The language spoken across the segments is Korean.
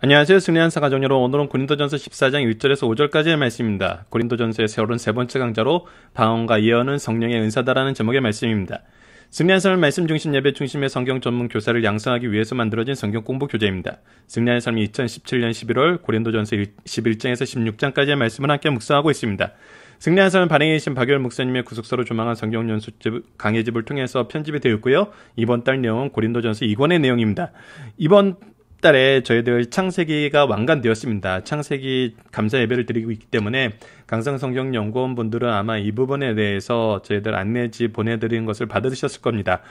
안녕하세요. 승리한 사가정 여러분, 오늘은 고린도전서 14장 1절에서 5절까지의 말씀입니다. 고린도전서의 세월은 세 번째 강좌로 방언과 예언은 성령의 은사다라는 제목의 말씀입니다. 승리한 삶을 말씀 중심 예배 중심의 성경 전문 교사를 양성하기 위해서 만들어진 성경 공부 교재입니다. 승리한 삶이 2017년 11월 고린도전서 11장에서 16장까지의 말씀을 함께 묵상하고 있습니다. 승리한 삶을 발행해 계신 박열 목사님의 구속서로 조망한 성경 연수집 강해집을 통해서 편집이 되어 있고요. 이번 달 내용은 고린도전서 2권의 내용입니다. 이번 달에 저희들 창세기가 완간되었습니다. 창세기 감사 예배를 드리고 있기 때문에 강성성경연구원 분들은 아마 이 부분에 대해서 저희들 안내지 보내드리는 것을 받으셨을 겁니다.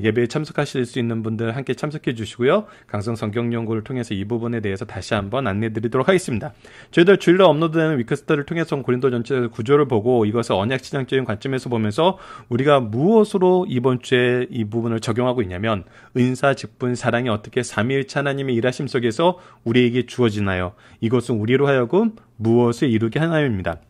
예배에 참석하실 수 있는 분들 함께 참석해 주시고요. 강성성경연구를 통해서 이 부분에 대해서 다시 한번 안내드리도록 하겠습니다. 저희들 주일로 업로드되는 위크스터를 통해서 고린도 전체 구조를 보고 이것을 언약신앙적인 관점에서 보면서 우리가 무엇으로 이번 주에 이 부분을 적용하고 있냐면 은사, 직분, 사랑이 어떻게 삼위일체 하나님의 일하심 속에서 우리에게 주어지나요? 이것은 우리로 하여금 무엇을 이루게 하나요입니다.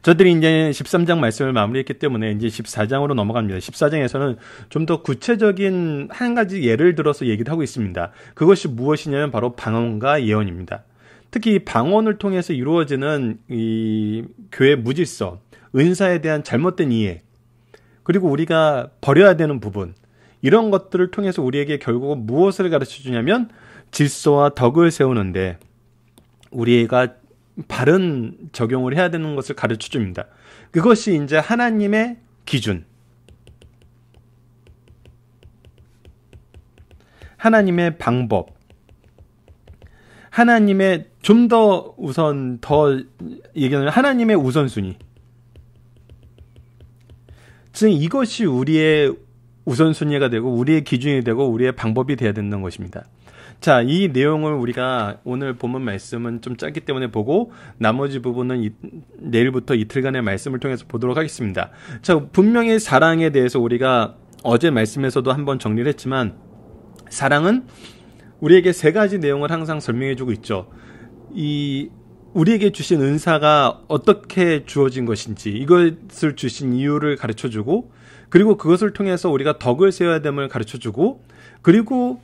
저들이 이제 13장 말씀을 마무리했기 때문에 이제 14장으로 넘어갑니다. 14장에서는 좀 더 구체적인 한 가지 예를 들어서 얘기를 하고 있습니다. 그것이 무엇이냐면 바로 방언과 예언입니다. 특히 이 방언을 통해서 이루어지는 이 교회 무질서, 은사에 대한 잘못된 이해, 그리고 우리가 버려야 되는 부분, 이런 것들을 통해서 우리에게 결국은 무엇을 가르쳐 주냐면 질서와 덕을 세우는데 우리가 바른 적용을 해야 되는 것을 가르쳐 줍니다. 그것이 이제 하나님의 기준, 하나님의 방법, 하나님의 좀 더 우선 더 얘기하면 하나님의 우선순위. 즉 이것이 우리의 우선순위가 되고 우리의 기준이 되고 우리의 방법이 되어야 되는 것입니다. 자, 이 내용을 우리가 오늘 본문 말씀은 좀 짧기 때문에 보고 나머지 부분은 내일부터 이틀간의 말씀을 통해서 보도록 하겠습니다. 자, 분명히 사랑에 대해서 우리가 어제 말씀에서도 한번 정리를 했지만 사랑은 우리에게 세 가지 내용을 항상 설명해주고 있죠. 우리에게 주신 은사가 어떻게 주어진 것인지 이것을 주신 이유를 가르쳐주고 그리고 그것을 통해서 우리가 덕을 세워야 됨을 가르쳐주고 그리고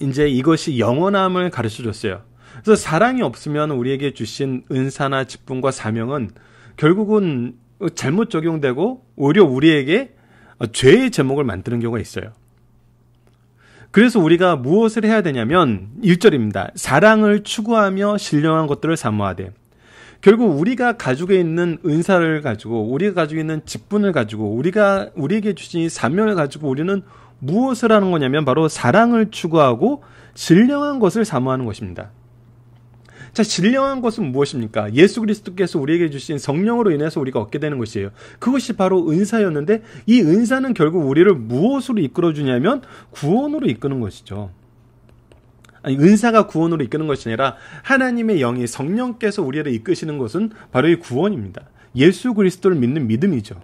이제 이것이 영원함을 가르쳐줬어요. 그래서 사랑이 없으면 우리에게 주신 은사나 직분과 사명은 결국은 잘못 적용되고 오히려 우리에게 죄의 제목을 만드는 경우가 있어요. 그래서 우리가 무엇을 해야 되냐면 1절입니다. 사랑을 추구하며 신령한 것들을 사모하되. 결국 우리가 가지고 있는 은사를 가지고 우리가 가지고 있는 직분을 가지고 우리에게 주신 사명을 가지고 우리는 무엇을 하는 거냐면 바로 사랑을 추구하고 신령한 것을 사모하는 것입니다. 자, 신령한 것은 무엇입니까? 예수 그리스도께서 우리에게 주신 성령으로 인해서 우리가 얻게 되는 것이에요. 그것이 바로 은사였는데 이 은사는 결국 우리를 무엇으로 이끌어주냐면 구원으로 이끄는 것이죠. 아니, 은사가 구원으로 이끄는 것이 아니라 하나님의 영이 성령께서 우리를 이끄시는 것은 바로 이 구원입니다. 예수 그리스도를 믿는 믿음이죠.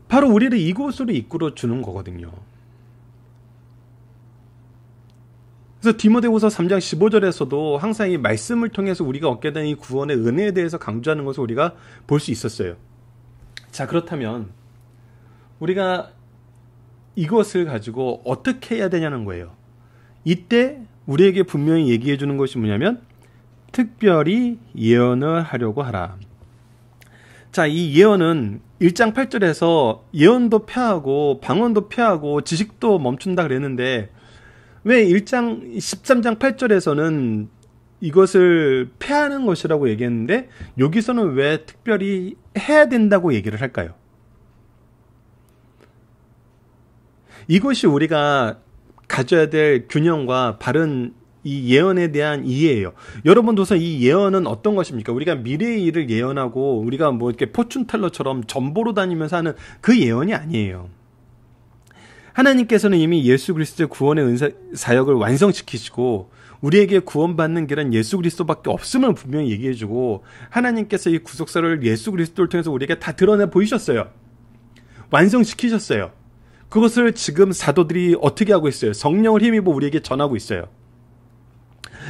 바로 우리를 이곳으로 이끌어 주는 거거든요. 그래서 디모데후서 3장 15절에서도 항상 이 말씀을 통해서 우리가 얻게 된 이 구원의 은혜에 대해서 강조하는 것을 우리가 볼 수 있었어요. 자, 그렇다면 우리가 이것을 가지고 어떻게 해야 되냐는 거예요. 이때 우리에게 분명히 얘기해 주는 것이 뭐냐면 특별히 예언을 하려고 하라. 자, 이 예언은 1장 8절에서 예언도 폐하고 방언도 폐하고 지식도 멈춘다 그랬는데 왜 13장 8절에서는 이것을 폐하는 것이라고 얘기했는데 여기서는 왜 특별히 해야 된다고 얘기를 할까요? 이것이 우리가 가져야 될 균형과 바른 이 예언에 대한 이해예요. 여러분도서 이 예언은 어떤 것입니까? 우리가 미래의 일을 예언하고 우리가 뭐 이렇게 포춘텔러처럼 전보로 다니면서 하는 그 예언이 아니에요. 하나님께서는 이미 예수 그리스도의 구원의 은사 사역을 완성시키시고 우리에게 구원받는 길은 예수 그리스도밖에 없음을 분명히 얘기해주고 하나님께서 이 구속사를 예수 그리스도를 통해서 우리에게 다 드러내 보이셨어요. 완성시키셨어요. 그것을 지금 사도들이 어떻게 하고 있어요? 성령을 힘입어 우리에게 전하고 있어요.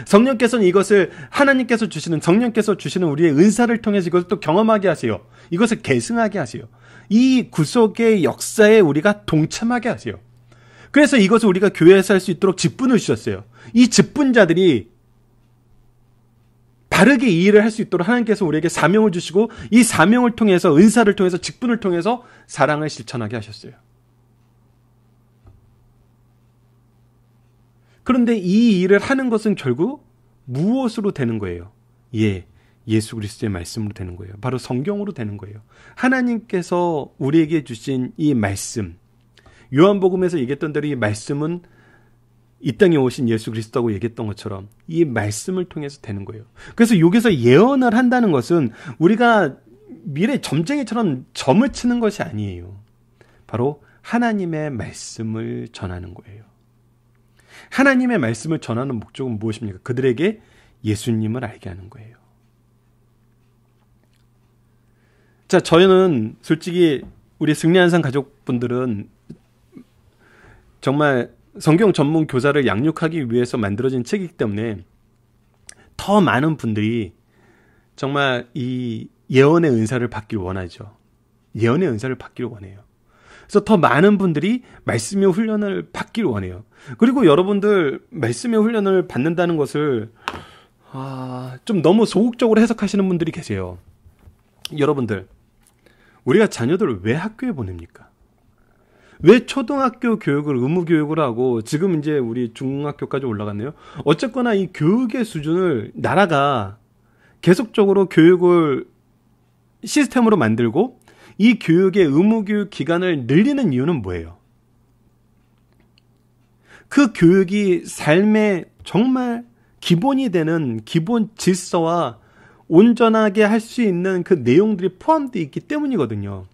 성령께서는 이것을 하나님께서 주시는 성령께서 주시는 우리의 은사를 통해서 이것을 또 경험하게 하세요. 이것을 계승하게 하세요. 이 구속의 역사에 우리가 동참하게 하세요. 그래서 이것을 우리가 교회에서 할 수 있도록 직분을 주셨어요. 이 직분자들이 바르게 이 일을 할 수 있도록 하나님께서 우리에게 사명을 주시고 이 사명을 통해서 은사를 통해서 직분을 통해서 사랑을 실천하게 하셨어요. 그런데 이 일을 하는 것은 결국 무엇으로 되는 거예요? 예수 그리스도의 말씀으로 되는 거예요. 바로 성경으로 되는 거예요. 하나님께서 우리에게 주신 이 말씀, 요한복음에서 얘기했던 대로 이 말씀은 이 땅에 오신 예수 그리스도라고 얘기했던 것처럼 이 말씀을 통해서 되는 거예요. 그래서 여기서 예언을 한다는 것은 우리가 미래 점쟁이처럼 점을 치는 것이 아니에요. 바로 하나님의 말씀을 전하는 거예요. 하나님의 말씀을 전하는 목적은 무엇입니까? 그들에게 예수님을 알게 하는 거예요. 자, 저희는 솔직히 우리 승리한산 가족분들은 정말 성경 전문 교사를 양육하기 위해서 만들어진 책이기 때문에 더 많은 분들이 정말 이 예언의 은사를 받기를 원하죠. 예언의 은사를 받기를 원해요. 그래서 더 많은 분들이 말씀의 훈련을 받기를 원해요. 그리고 여러분들 말씀의 훈련을 받는다는 것을 좀 너무 소극적으로 해석하시는 분들이 계세요. 여러분들, 우리가 자녀들을 왜 학교에 보냅니까? 왜 초등학교 교육을 의무 교육을 하고 지금 이제 우리 중학교까지 올라갔네요. 어쨌거나 이 교육의 수준을 나라가 계속적으로 교육을 시스템으로 만들고 이 교육의 의무 교육 기간을 늘리는 이유는 뭐예요? 그 교육이 삶의 정말 기본이 되는 기본 질서와 온전하게 할 수 있는 그 내용들이 포함되어 있기 때문이거든요.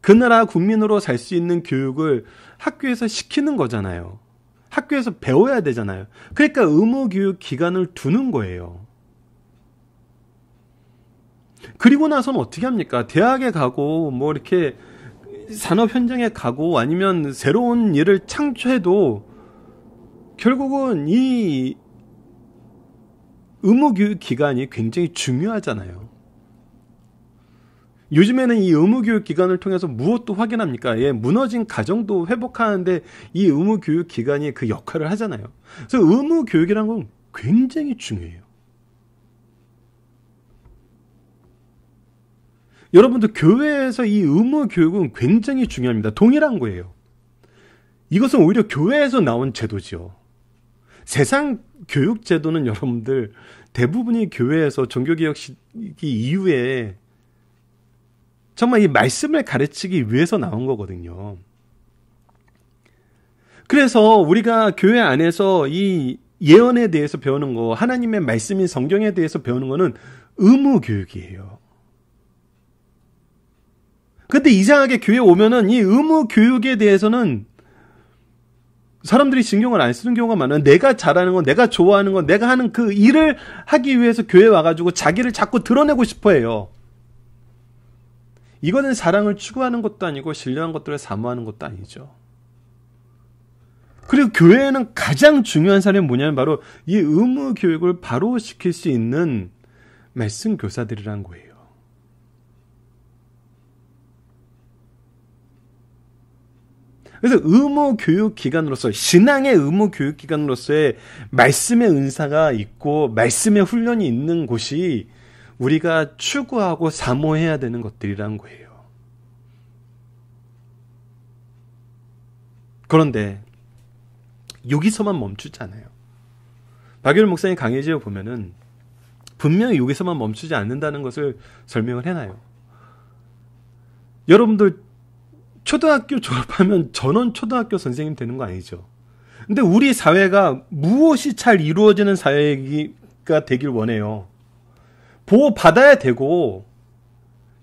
그 나라 국민으로 살 수 있는 교육을 학교에서 시키는 거잖아요. 학교에서 배워야 되잖아요. 그러니까 의무교육 기간을 두는 거예요. 그리고 나서는 어떻게 합니까? 대학에 가고 뭐 이렇게 산업 현장에 가고 아니면 새로운 일을 창조해도 결국은 이 의무교육 기간이 굉장히 중요하잖아요. 요즘에는 이 의무교육 기간을 통해서 무엇도 확인합니까? 무너진 가정도 회복하는데 이 의무교육 기간이 그 역할을 하잖아요. 그래서 의무교육이라는 건 굉장히 중요해요. 여러분들 교회에서 이 의무교육은 굉장히 중요합니다. 동일한 거예요. 이것은 오히려 교회에서 나온 제도죠. 세상 교육 제도는 여러분들 대부분이 교회에서 종교개혁 시기 이후에 정말 이 말씀을 가르치기 위해서 나온 거거든요. 그래서 우리가 교회 안에서 이 예언에 대해서 배우는 거, 하나님의 말씀인 성경에 대해서 배우는 거는 의무교육이에요. 근데 이상하게 교회에 오면은 이 의무교육에 대해서는 사람들이 신경을 안 쓰는 경우가 많아요. 내가 잘하는 건, 내가 좋아하는 건, 내가 하는 그 일을 하기 위해서 교회에 와가지고 자기를 자꾸 드러내고 싶어 해요. 이거는 사랑을 추구하는 것도 아니고 신령한 것들을 사모하는 것도 아니죠. 그리고 교회에는 가장 중요한 사람이 뭐냐면 바로 이 의무 교육을 바로 시킬 수 있는 말씀 교사들이란 거예요. 그래서 의무 교육 기관으로서, 신앙의 의무 교육 기관으로서의 말씀의 은사가 있고 말씀의 훈련이 있는 곳이 우리가 추구하고 사모해야 되는 것들이란 거예요. 그런데 여기서만 멈추지 않아요. 박유일 목사님 강해지어 보면은 분명히 여기서만 멈추지 않는다는 것을 설명을 해놔요. 여러분들 초등학교 졸업하면 전원 초등학교 선생님 되는 거 아니죠? 근데 우리 사회가 무엇이 잘 이루어지는 사회가 되길 원해요. 보호받아야 되고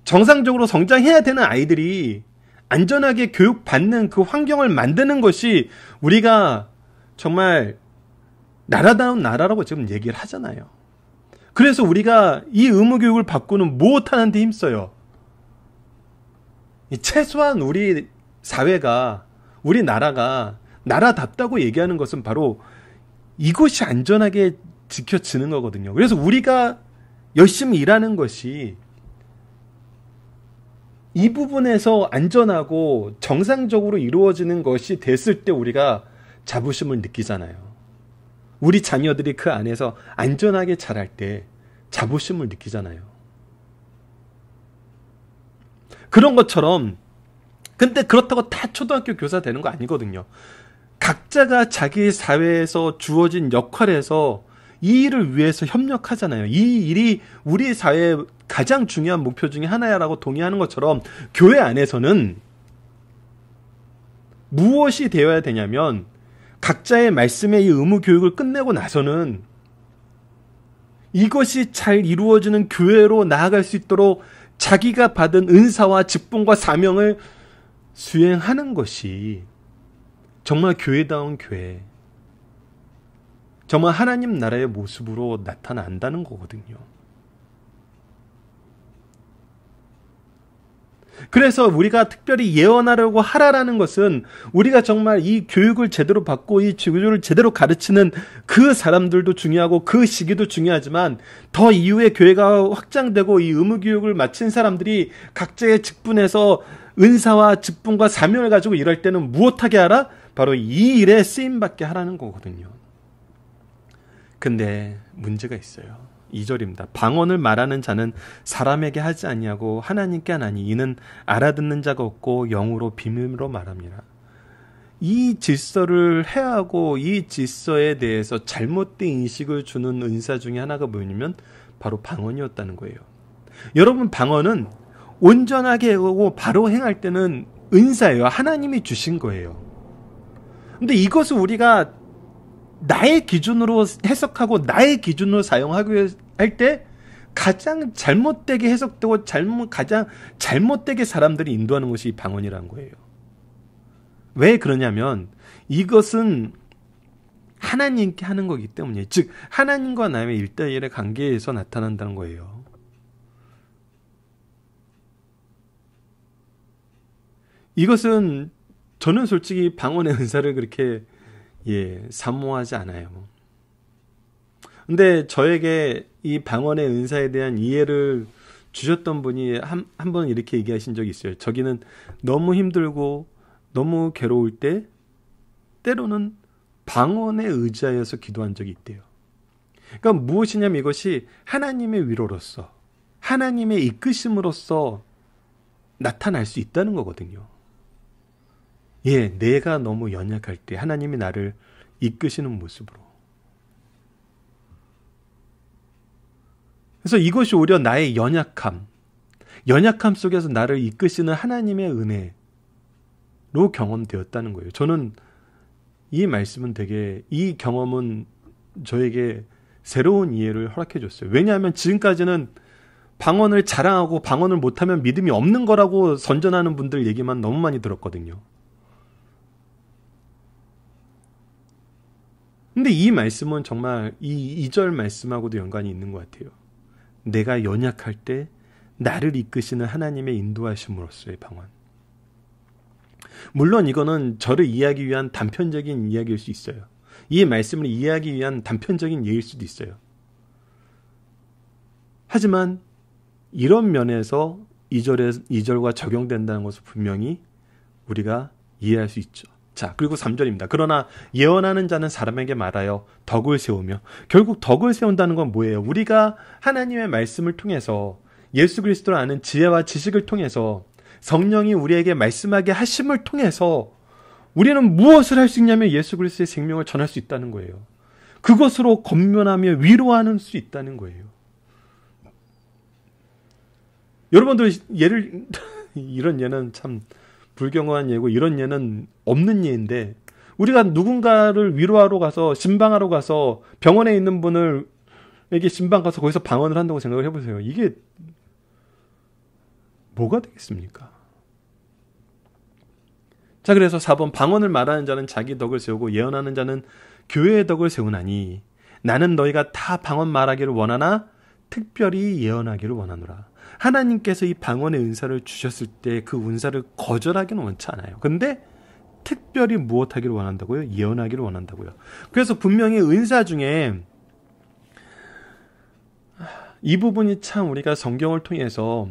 정상적으로 성장해야 되는 아이들이 안전하게 교육받는 그 환경을 만드는 것이 우리가 정말 나라다운 나라라고 지금 얘기를 하잖아요. 그래서 우리가 이 의무교육을 받고는 무엇하는 데 힘써요. 최소한 우리 사회가, 우리 나라가 나라답다고 얘기하는 것은 바로 이것이 안전하게 지켜지는 거거든요. 그래서 우리가 열심히 일하는 것이 이 부분에서 안전하고 정상적으로 이루어지는 것이 됐을 때 우리가 자부심을 느끼잖아요. 우리 자녀들이 그 안에서 안전하게 자랄 때 자부심을 느끼잖아요. 그런 것처럼, 근데 그렇다고 다 초등학교 교사 되는 거 아니거든요. 각자가 자기 사회에서 주어진 역할에서 이 일을 위해서 협력하잖아요. 이 일이 우리 사회의 가장 중요한 목표 중에 하나야라고 동의하는 것처럼 교회 안에서는 무엇이 되어야 되냐면 각자의 말씀의 이 의무 교육을 끝내고 나서는 이것이 잘 이루어지는 교회로 나아갈 수 있도록 자기가 받은 은사와 직분과 사명을 수행하는 것이 정말 교회다운 교회, 정말 하나님 나라의 모습으로 나타난다는 거거든요. 그래서 우리가 특별히 예언하려고 하라라는 것은 우리가 정말 이 교육을 제대로 받고 이 교육을 제대로 가르치는 그 사람들도 중요하고 그 시기도 중요하지만 더 이후에 교회가 확장되고 이 의무교육을 마친 사람들이 각자의 직분에서 은사와 직분과 사명을 가지고 일할 때는 무엇하게 하라? 바로 이 일에 쓰임받게 하라는 거거든요. 근데 문제가 있어요. 2절입니다. 방언을 말하는 자는 사람에게 하지 아니하고 하나님께 하나니 이는 알아듣는 자가 없고 영으로 비밀로 말합니다. 이 질서를 해하고 이 질서에 대해서 잘못된 인식을 주는 은사 중에 하나가 뭐냐면 바로 방언이었다는 거예요. 여러분, 방언은 온전하게 하고 바로 행할 때는 은사예요. 하나님이 주신 거예요. 근데 이것을 우리가 나의 기준으로 해석하고 나의 기준으로 사용하기 할 때 가장 잘못되게 해석되고 가장 잘못되게 사람들이 인도하는 것이 방언이라는 거예요. 왜 그러냐면 이것은 하나님께 하는 거기 때문이에요. 즉 하나님과 나의 1대1의 관계에서 나타난다는 거예요. 이것은 저는 솔직히 방언의 은사를 그렇게 사모하지 않아요. 근데 저에게 이 방언의 은사에 대한 이해를 주셨던 분이 한 번 이렇게 얘기하신 적이 있어요. 저기는 너무 힘들고 너무 괴로울 때 때로는 방언에 의지하여서 기도한 적이 있대요. 그러니까 무엇이냐면 이것이 하나님의 위로로서 하나님의 이끄심으로써 나타날 수 있다는 거거든요. 내가 너무 연약할 때 하나님이 나를 이끄시는 모습으로. 그래서 이것이 오히려 나의 연약함 속에서 나를 이끄시는 하나님의 은혜로 경험되었다는 거예요. 저는 이 말씀은 이 경험은 저에게 새로운 이해를 허락해 줬어요. 왜냐하면 지금까지는 방언을 자랑하고 방언을 못하면 믿음이 없는 거라고 선전하는 분들 얘기만 너무 많이 들었거든요. 근데 이 말씀은 정말 이 2절 말씀하고도 연관이 있는 것 같아요. 내가 연약할 때 나를 이끄시는 하나님의 인도하심으로써의 방언. 물론 이거는 저를 이해하기 위한 단편적인 이야기일 수 있어요. 이 말씀을 이해하기 위한 단편적인 예일 수도 있어요. 하지만 이런 면에서 2절과 적용된다는 것을 분명히 우리가 이해할 수 있죠. 자, 그리고 3절입니다. 그러나 예언하는 자는 사람에게 말하여 덕을 세우며, 결국 덕을 세운다는 건 뭐예요? 우리가 하나님의 말씀을 통해서 예수 그리스도를 아는 지혜와 지식을 통해서 성령이 우리에게 말씀하게 하심을 통해서 우리는 무엇을 할 수 있냐면 예수 그리스도의 생명을 전할 수 있다는 거예요. 그것으로 권면하며 위로하는 수 있다는 거예요. 여러분들 이런 예는 참 불경한 예고 이런 예는 없는 예인데 우리가 누군가를 위로하러 가서 신방하러 가서 병원에 있는 분에게 신방 가서 거기서 방언을 한다고 생각을 해보세요. 이게 뭐가 되겠습니까? 자, 그래서 4번 방언을 말하는 자는 자기 덕을 세우고 예언하는 자는 교회의 덕을 세우나니 나는 너희가 다 방언 말하기를 원하나 특별히 예언하기를 원하노라. 하나님께서 이 방언의 은사를 주셨을 때 그 은사를 거절하기는 원치 않아요. 근데 특별히 무엇하기를 원한다고요? 예언하기를 원한다고요. 그래서 분명히 은사 중에 이 부분이 참 우리가 성경을 통해서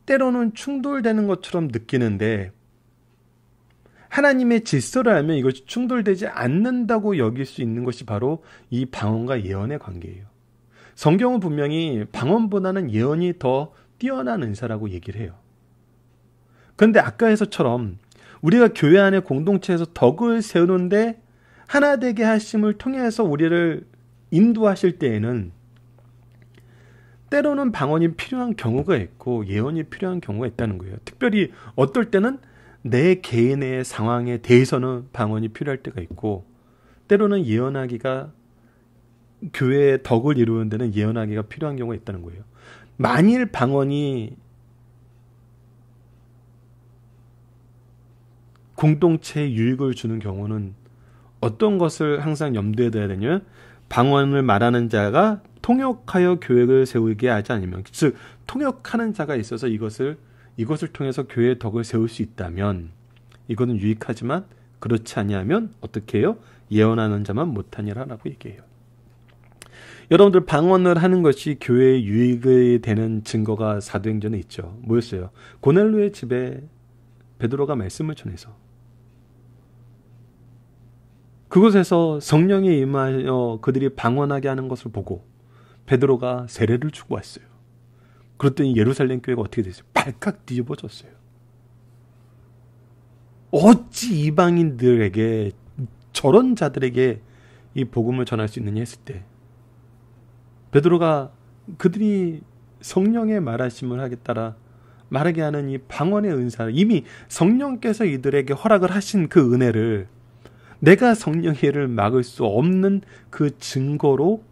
때로는 충돌되는 것처럼 느끼는데 하나님의 질서를 알면 이것이 충돌되지 않는다고 여길 수 있는 것이 바로 이 방언과 예언의 관계예요. 성경은 분명히 방언보다는 예언이 더 뛰어난 은사라고 얘기를 해요. 그런데 아까에서처럼 우리가 교회 안에 공동체에서 덕을 세우는데 하나 되게 하심을 통해서 우리를 인도하실 때에는 때로는 방언이 필요한 경우가 있고 예언이 필요한 경우가 있다는 거예요. 특별히 어떨 때는 내 개인의 상황에 대해서는 방언이 필요할 때가 있고 때로는 예언하기가 교회의 덕을 이루는 데는 예언하기가 필요한 경우가 있다는 거예요. 만일 방언이 공동체에 유익을 주는 경우는 어떤 것을 항상 염두에 둬야 되냐면 방언을 말하는 자가 통역하여 교회를 세우게 하지 않으면 즉 통역하는 자가 있어서 이것을 통해서 교회의 덕을 세울 수 있다면 이거는 유익하지만 그렇지 아니하면 어떻게 해요? 예언하는 자만 못하니라라고 얘기해요. 여러분들 방언을 하는 것이 교회에 유익이 되는 증거가 사도행전에 있죠. 뭐였어요? 고넬료의 집에 베드로가 말씀을 전해서 그곳에서 성령이 임하여 그들이 방언하게 하는 것을 보고 베드로가 세례를 주고 왔어요. 그랬더니 예루살렘 교회가 어떻게 됐어요? 발칵 뒤집어졌어요. 어찌 이방인들에게 저런 자들에게 이 복음을 전할 수 있느냐 했을 때 베드로가 그들이 성령의 말하심을 하게 따라 말하게 하는 이 방언의 은사를 이미 성령께서 이들에게 허락을 하신 그 은혜를 내가 성령의 일을 막을 수 없는 그 증거로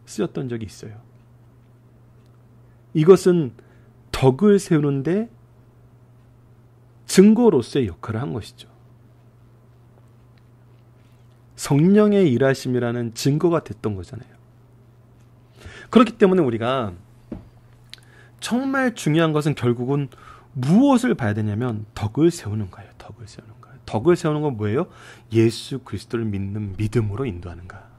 쓰였던 적이 있어요. 이것은 덕을 세우는데 증거로서의 역할을 한 것이죠. 성령의 일하심이라는 증거가 됐던 거잖아요. 그렇기 때문에 우리가 정말 중요한 것은 결국은 무엇을 봐야 되냐면 덕을 세우는 거예요. 덕을 세우는 거예요. 덕을 세우는 건 뭐예요? 예수 그리스도를 믿는 믿음으로 인도하는가.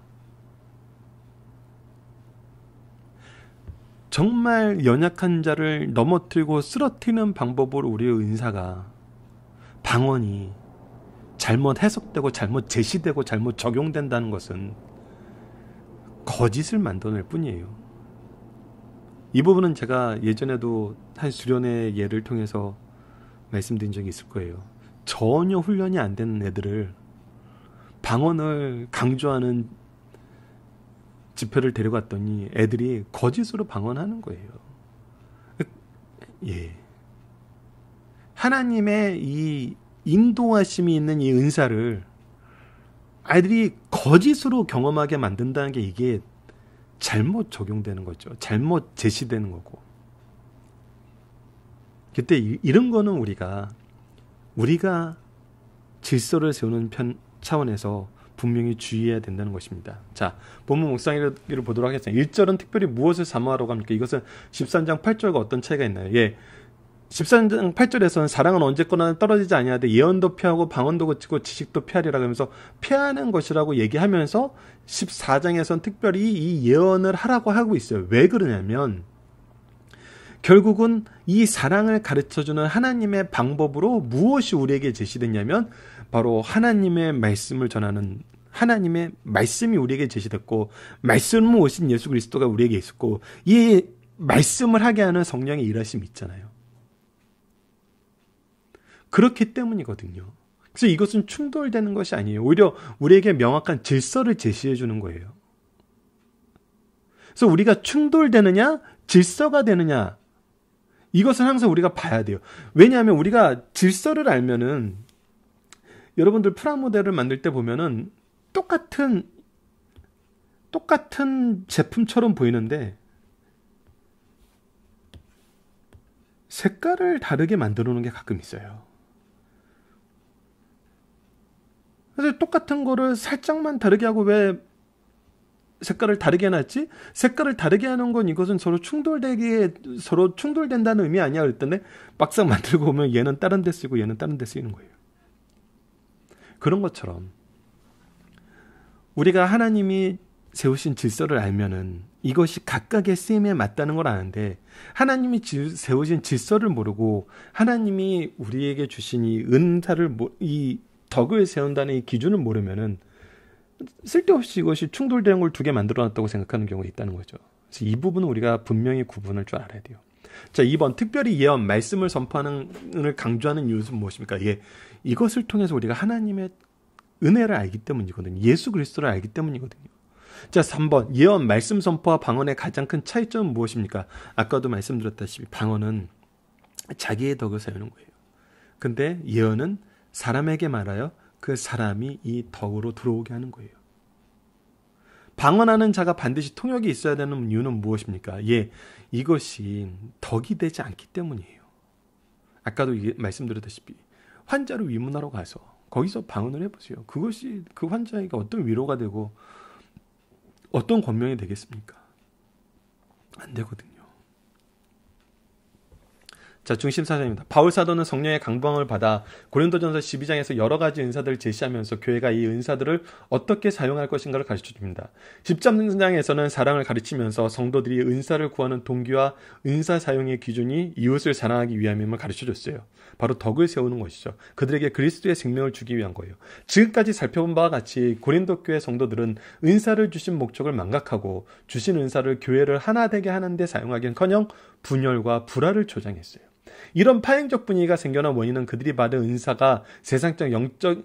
정말 연약한 자를 넘어뜨리고 쓰러뜨리는 방법으로 우리의 은사가 방언이 잘못 해석되고 잘못 제시되고 잘못 적용된다는 것은 거짓을 만들어낼 뿐이에요. 이 부분은 제가 예전에도 한 수련회 예를 통해서 말씀드린 적이 있을 거예요. 전혀 훈련이 안 되는 애들을 방언을 강조하는 집회를 데려갔더니 애들이 거짓으로 방언하는 거예요. 예. 하나님의 이 인도하심이 있는 이 은사를 아이들이 거짓으로 경험하게 만든다는 게 이게 잘못 적용되는 거죠. 잘못 제시되는 거고. 그때 이런 거는 우리가 질서를 세우는 차원에서 분명히 주의해야 된다는 것입니다. 자, 본문 묵상기를 보도록 하겠습니다. 1절은 특별히 무엇을 사모하라고 합니까? 이것은 13장 8절과 어떤 차이가 있나요? 예. 13장 8절에서는 사랑은 언제거나 떨어지지 아니하되 예언도 피하고 방언도 그치고 지식도 피하리라 하면서 피하는 것이라고 얘기하면서 14장에서는 특별히 이 예언을 하라고 하고 있어요. 왜 그러냐면 결국은 이 사랑을 가르쳐주는 하나님의 방법으로 무엇이 우리에게 제시됐냐면 바로 하나님의 말씀을 전하는 하나님의 말씀이 우리에게 제시됐고 말씀은 오신 예수 그리스도가 우리에게 있었고 이 말씀을 하게 하는 성령의 일하심이 있잖아요. 그렇기 때문이거든요. 그래서 이것은 충돌되는 것이 아니에요. 오히려 우리에게 명확한 질서를 제시해 주는 거예요. 그래서 우리가 충돌되느냐 질서가 되느냐 이것은 항상 우리가 봐야 돼요. 왜냐하면 우리가 질서를 알면은 여러분들 프라모델을 만들 때 보면은 똑같은 제품처럼 보이는데 색깔을 다르게 만들어 놓은 게 가끔 있어요. 그래서 똑같은 거를 살짝만 다르게 하고 왜 색깔을 다르게 해놨지? 색깔을 다르게 하는 건 이것은 서로 충돌된다는 의미 아니야 그랬더니 막상 만들고 보면 얘는 다른 데 쓰고 얘는 다른 데 쓰이는 거예요. 그런 것처럼 우리가 하나님이 세우신 질서를 알면은 이것이 각각의 쓰임에 맞다는 걸 아는데 하나님이 세우신 질서를 모르고 하나님이 우리에게 주신 이 은사를 이 덕을 세운다는 이 기준을 모르면은 쓸데없이 이것이 충돌되는 걸 두 개 만들어놨다고 생각하는 경우가 있다는 거죠. 그래서 이 부분은 우리가 분명히 구분할 줄 알아야 돼요. 자, 2번 특별히 예언, 말씀을 선포하는 을 강조하는 이유는 무엇입니까? 이것을 통해서 우리가 하나님의 은혜를 알기 때문이거든요. 예수 그리스도를 알기 때문이거든요. 자, 3번 예언, 말씀 선포와 방언의 가장 큰 차이점은 무엇입니까? 아까도 말씀드렸다시피 방언은 자기의 덕을 세우는 거예요. 근데 예언은 사람에게 말하여 그 사람이 이 덕으로 들어오게 하는 거예요. 방언하는 자가 반드시 통역이 있어야 되는 이유는 무엇입니까? 이것이 덕이 되지 않기 때문이에요. 아까도 말씀드렸다시피 환자를 위문하러 가서 거기서 방언을 해보세요. 그것이 그 환자에게 어떤 위로가 되고 어떤 권명이 되겠습니까? 안 되거든요. 자, 중심 사정입니다. 바울 사도는 성령의 강방을 받아 고린도전서 12장에서 여러 가지 은사들을 제시하면서 교회가 이 은사들을 어떻게 사용할 것인가를 가르쳐줍니다. 13장에서는 사랑을 가르치면서 성도들이 은사를 구하는 동기와 은사 사용의 기준이 이웃을 사랑하기 위함임을 가르쳐줬어요. 바로 덕을 세우는 것이죠. 그들에게 그리스도의 생명을 주기 위한 거예요. 지금까지 살펴본 바와 같이 고린도 교회 성도들은 은사를 주신 목적을 망각하고 주신 은사를 교회를 하나 되게 하는 데 사용하기는커녕 분열과 불화를 조장했어요. 이런 파행적 분위기가 생겨난 원인은 그들이 받은 은사가 세상적 영적에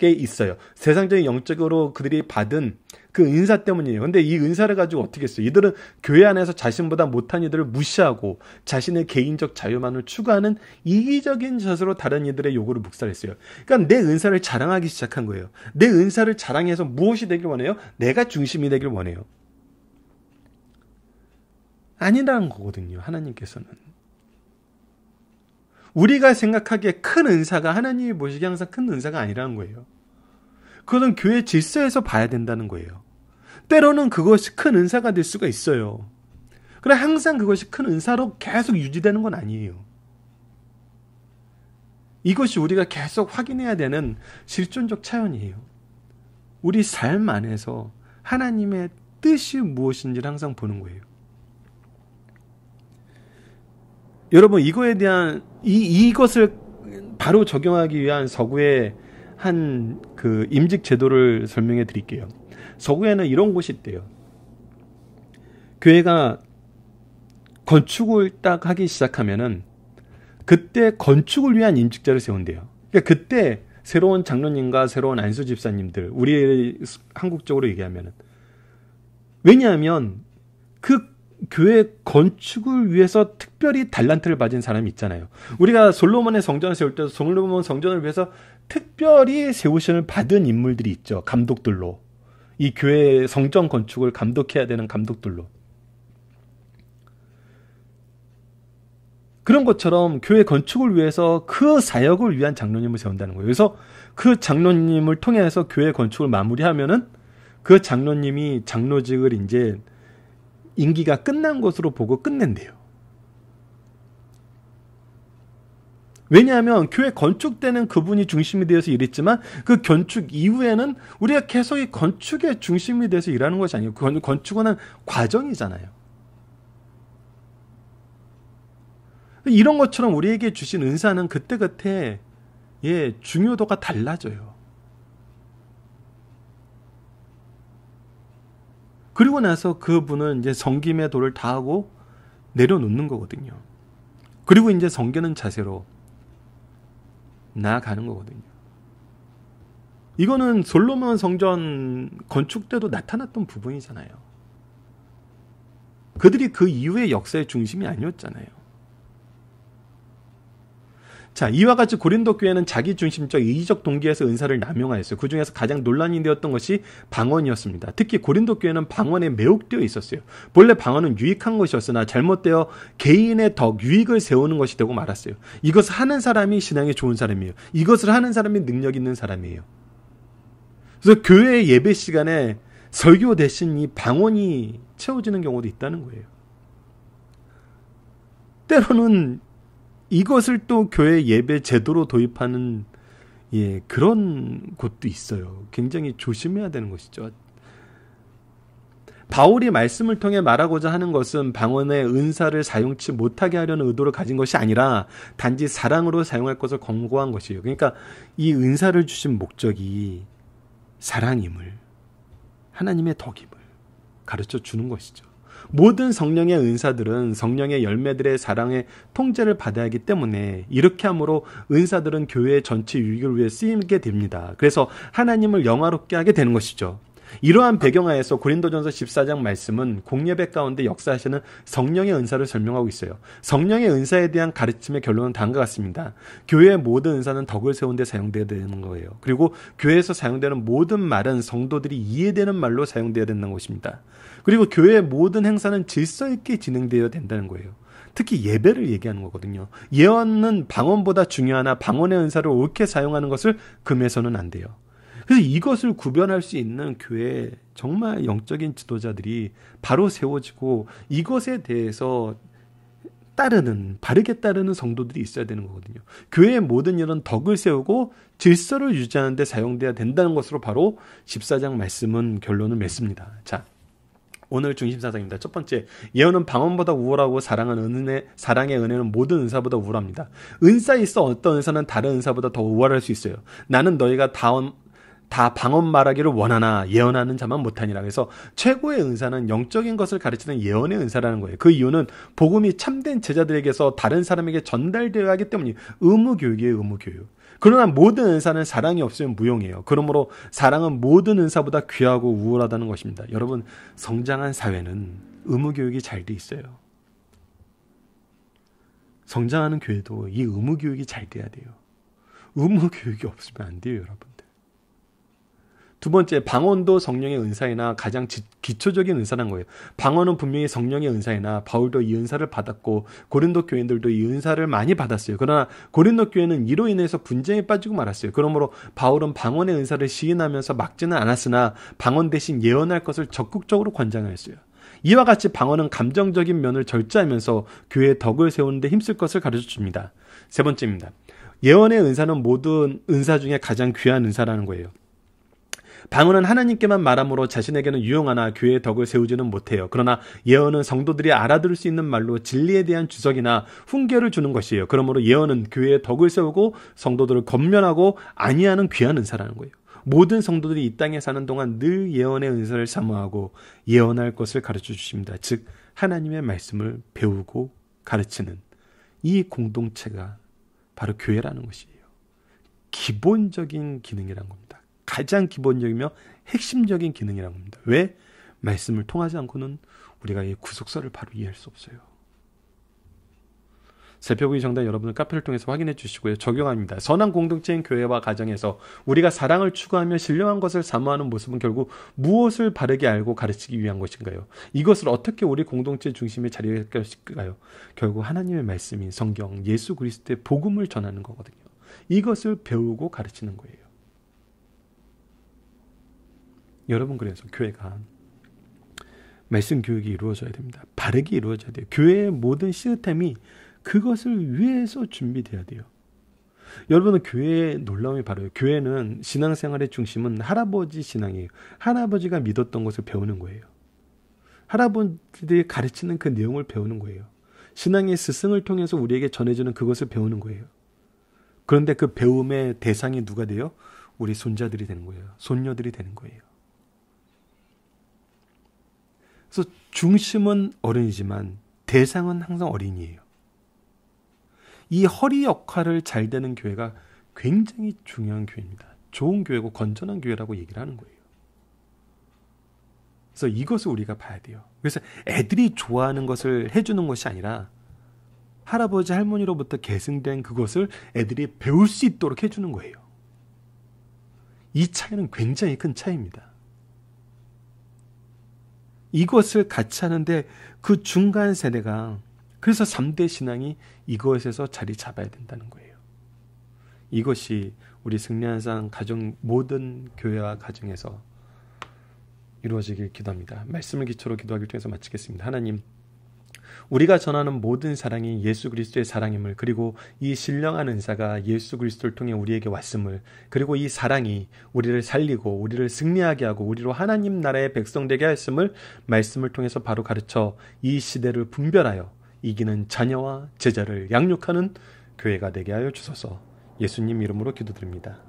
있어요. 세상적인 영적으로 그들이 받은 그 은사 때문이에요. 근데 이 은사를 가지고 어떻게 했어요? 이들은 교회 안에서 자신보다 못한 이들을 무시하고 자신의 개인적 자유만을 추구하는 이기적인 젖으로 다른 이들의 요구를 묵살했어요. 그러니까 내 은사를 자랑하기 시작한 거예요. 내 은사를 자랑해서 무엇이 되길 원해요? 내가 중심이 되길 원해요. 아니라는 거거든요. 하나님께서는. 우리가 생각하기에 큰 은사가 하나님이 보시기에 항상 큰 은사가 아니라는 거예요. 그것은 교회 질서에서 봐야 된다는 거예요. 때로는 그것이 큰 은사가 될 수가 있어요. 그러나 항상 그것이 큰 은사로 계속 유지되는 건 아니에요. 이것이 우리가 계속 확인해야 되는 실존적 차원이에요. 우리 삶 안에서 하나님의 뜻이 무엇인지를 항상 보는 거예요. 여러분, 이거에 대한 이것을 바로 적용하기 위한 서구의 한 그 임직 제도를 설명해 드릴게요. 서구에는 이런 곳이 있대요. 교회가 건축을 딱 하기 시작하면은 그때 건축을 위한 임직자를 세운대요. 그러니까 그때 새로운 장로님과 새로운 안수 집사님들, 우리 한국적으로 얘기하면은, 왜냐하면 그 교회 건축을 위해서 특별히 달란트를 가진 사람이 있잖아요. 우리가 솔로몬의 성전을 세울 때 솔로몬 성전을 위해서 특별히 세우심을 받은 인물들이 있죠. 감독들로. 이 교회 성전 건축을 감독해야 되는 감독들로. 그런 것처럼 교회 건축을 위해서 그 사역을 위한 장로님을 세운다는 거예요. 그래서 그 장로님을 통해서 교회 건축을 마무리하면은 그 장로님이 장로직을 이제 임기가 끝난 것으로 보고 끝낸대요. 왜냐하면 교회 건축 때는 그분이 중심이 되어서 일했지만 그 건축 이후에는 우리가 계속 이 건축의 중심이 돼서 일하는 것이 아니에요. 건축은 과정이잖아요. 이런 것처럼 우리에게 주신 은사는 그때그때 중요도가 달라져요. 그리고 나서 그분은 이제 섬김의 도를 다하고 내려놓는 거거든요. 그리고 이제 섬기는 자세로 나아가는 거거든요. 이거는 솔로몬 성전 건축 때도 나타났던 부분이잖아요. 그들이 그 이후의 역사의 중심이 아니었잖아요. 자, 이와 같이 고린도 교회는 자기중심적 이기적 동기에서 은사를 남용하였어요. 그 중에서 가장 논란이 되었던 것이 방언이었습니다. 특히 고린도 교회는 방언에 매혹되어 있었어요. 본래 방언은 유익한 것이었으나 잘못되어 개인의 덕, 유익을 세우는 것이 되고 말았어요. 이것을 하는 사람이 신앙에 좋은 사람이에요. 이것을 하는 사람이 능력 있는 사람이에요. 그래서 교회 예배 시간에 설교 대신 이 방언이 채워지는 경우도 있다는 거예요. 때로는 이것을 또 교회 예배 제도로 도입하는 그런 곳도 있어요. 굉장히 조심해야 되는 것이죠. 바울이 말씀을 통해 말하고자 하는 것은 방언의 은사를 사용치 못하게 하려는 의도를 가진 것이 아니라 단지 사랑으로 사용할 것을 권고한 것이에요. 그러니까 이 은사를 주신 목적이 사랑임을, 하나님의 덕임을 가르쳐 주는 것이죠. 모든 성령의 은사들은 성령의 열매들의 사랑의 통제를 받아야 하기 때문에 이렇게 함으로 은사들은 교회 전체 유익을 위해 쓰이게 됩니다. 그래서 하나님을 영화롭게 하게 되는 것이죠. 이러한 배경하에서 고린도전서 14장 말씀은 공예배 가운데 역사하시는 성령의 은사를 설명하고 있어요. 성령의 은사에 대한 가르침의 결론은 다음과 같습니다. 교회의 모든 은사는 덕을 세운 데 사용되어야 되는 거예요. 그리고 교회에서 사용되는 모든 말은 성도들이 이해되는 말로 사용되어야 된다는 것입니다. 그리고 교회의 모든 행사는 질서 있게 진행되어야 된다는 거예요. 특히 예배를 얘기하는 거거든요. 예언은 방언보다 중요하나 방언의 은사를 옳게 사용하는 것을 금해서는 안 돼요. 그래서 이것을 구별할 수 있는 교회에 정말 영적인 지도자들이 바로 세워지고 이것에 대해서 바르게 따르는 성도들이 있어야 되는 거거든요. 교회의 모든 일은 덕을 세우고 질서를 유지하는 데 사용돼야 된다는 것으로 바로 14장 말씀은 결론을 맺습니다. 자, 오늘 중심사상입니다. 첫 번째, 예언은 방언보다 우월하고 사랑의 은혜는 모든 은사보다 우월합니다. 은사에 있어 어떤 은사는 다른 은사보다 더 우월할 수 있어요. 나는 너희가 다 방언 말하기를 원하나 예언하는 자만 못하니라. 그래서 최고의 은사는 영적인 것을 가르치는 예언의 은사라는 거예요. 그 이유는 복음이 참된 제자들에게서 다른 사람에게 전달되어야 하기 때문이에요. 의무교육이에요. 의무교육. 그러나 모든 은사는 사랑이 없으면 무용이에요. 그러므로 사랑은 모든 은사보다 귀하고 우월하다는 것입니다. 여러분, 성장한 사회는 의무교육이 잘 돼 있어요. 성장하는 교회도 이 의무교육이 잘 돼야 돼요. 의무교육이 없으면 안 돼요, 여러분. 두 번째, 방언도 성령의 은사이나 가장 기초적인 은사란 거예요. 방언은 분명히 성령의 은사이나 바울도 이 은사를 받았고 고린도 교인들도 이 은사를 많이 받았어요. 그러나 고린도 교회는 이로 인해서 분쟁에 빠지고 말았어요. 그러므로 바울은 방언의 은사를 시인하면서 막지는 않았으나 방언 대신 예언할 것을 적극적으로 권장했어요. 이와 같이 방언은 감정적인 면을 절제하면서 교회의 덕을 세우는 데 힘쓸 것을 가르쳐줍니다. 세 번째입니다. 예언의 은사는 모든 은사 중에 가장 귀한 은사라는 거예요. 방언은 하나님께만 말함으로 자신에게는 유용하나 교회의 덕을 세우지는 못해요. 그러나 예언은 성도들이 알아들을 수 있는 말로 진리에 대한 주석이나 훈계를 주는 것이에요. 그러므로 예언은 교회의 덕을 세우고 성도들을 권면하고 안위하는 귀한 은사라는 거예요. 모든 성도들이 이 땅에 사는 동안 늘 예언의 은사를 사모하고 예언할 것을 가르쳐 주십니다. 즉 하나님의 말씀을 배우고 가르치는 이 공동체가 바로 교회라는 것이에요. 기본적인 기능이라는 겁니다. 가장 기본적이며 핵심적인 기능이라는 겁니다. 왜? 말씀을 통하지 않고는 우리가 이 구속사를 바로 이해할 수 없어요. 살펴보기 정답 여러분은 카페를 통해서 확인해 주시고요. 적용합니다. 선한 공동체인 교회와 가정에서 우리가 사랑을 추구하며 신령한 것을 사모하는 모습은 결국 무엇을 바르게 알고 가르치기 위한 것인가요? 이것을 어떻게 우리 공동체 중심에 자리할 것일까요? 결국 하나님의 말씀인 성경, 예수 그리스도의 복음을 전하는 거거든요. 이것을 배우고 가르치는 거예요. 여러분, 그래서 교회가 말씀 교육이 이루어져야 됩니다. 바르게 이루어져야 돼요. 교회의 모든 시스템이 그것을 위해서 준비돼야 돼요. 여러분은 교회의 놀라움이 바로요. 교회는 신앙생활의 중심은 할아버지 신앙이에요. 할아버지가 믿었던 것을 배우는 거예요. 할아버지들이 가르치는 그 내용을 배우는 거예요. 신앙의 스승을 통해서 우리에게 전해주는 그것을 배우는 거예요. 그런데 그 배움의 대상이 누가 돼요? 우리 손자들이 되는 거예요. 손녀들이 되는 거예요. 그래서 중심은 어른이지만 대상은 항상 어린이에요. 이 허리 역할을 잘 되는 교회가 굉장히 중요한 교회입니다. 좋은 교회고 건전한 교회라고 얘기를 하는 거예요. 그래서 이것을 우리가 봐야 돼요. 그래서 애들이 좋아하는 것을 해주는 것이 아니라 할아버지 할머니로부터 계승된 그것을 애들이 배울 수 있도록 해주는 거예요. 이 차이는 굉장히 큰 차이입니다. 이것을 같이 하는데 그 중간 세대가, 그래서 3대 신앙이 이것에서 자리 잡아야 된다는 거예요. 이것이 우리 승리한상 가정, 모든 교회와 가정에서 이루어지길 기도합니다. 말씀을 기초로 기도하기를 통해서 마치겠습니다. 하나님, 우리가 전하는 모든 사랑이 예수 그리스도의 사랑임을, 그리고 이 신령한 은사가 예수 그리스도를 통해 우리에게 왔음을, 그리고 이 사랑이 우리를 살리고 우리를 승리하게 하고 우리로 하나님 나라의 백성 되게 하였음을 말씀을 통해서 바로 가르쳐 이 시대를 분별하여 이기는 자녀와 제자를 양육하는 교회가 되게 하여 주소서. 예수님 이름으로 기도드립니다.